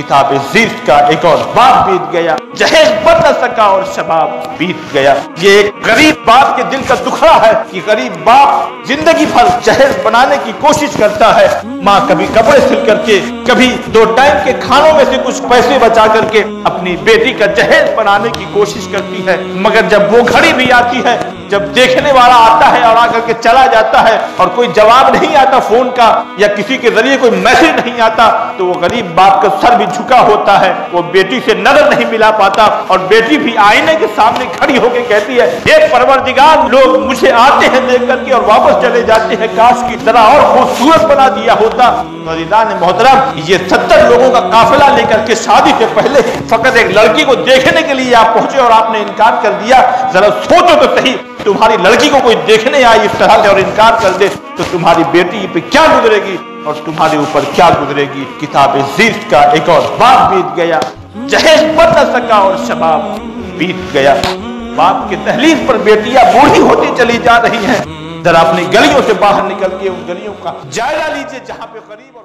किताब ज़ीफ़्त का एक और बाप बीत गया, जहेज बन न सका और शबाब बीत गया। ये एक गरीब बाप के दिल का दुखड़ा है कि गरीब बाप जिंदगी भर जहेज बनाने की कोशिश करता है। माँ कभी कपड़े सिल करके, कभी 2 टाइम के खानों में से कुछ पैसे बचा करके अपनी बेटी का जहेज बनाने की कोशिश करती है, मगर जब वो घड़ी भी आती है, जब देखने वाला आता है और आकर के चला जाता है और कोई जवाब नहीं आता फोन का या किसी के जरिए कोई मैसेज नहीं आता, तो वो गरीब बाप का सर भी झुका होता है, वो बेटी से नजर नहीं मिला पाता और बेटी भी आईने के सामने खड़ी होकर कहती है, हे परवरदिगार, लोग मुझे आते हैं देख करके और वापस चले जाते हैं, काश की तरह और खूबसूरत बना दिया होता। मोहतरम, ये 70 लोगों का काफिला लेकर के शादी से पहले फकत एक लड़की को देखने के लिए आप पहुंचे और आपने इनकार कर दिया। जरा सोचो तो सही, तुम्हारी लड़की को कोई देखने आई इस तरह से और इनकार कर दे तो तुम्हारी बेटी पे क्या गुजरेगी और तुम्हारे ऊपर क्या गुजरेगी। किताब ज़ीफ़्त का एक और बाप बीत गया, जहेज बन न सका और शबाब बीत गया। बाप के दहलीज पर बेटियां बूढ़ी होती चली जा रही हैं। जरा अपनी गलियों से बाहर निकल के उन गलियों का जायजा लीजिए जहां पे गरीब और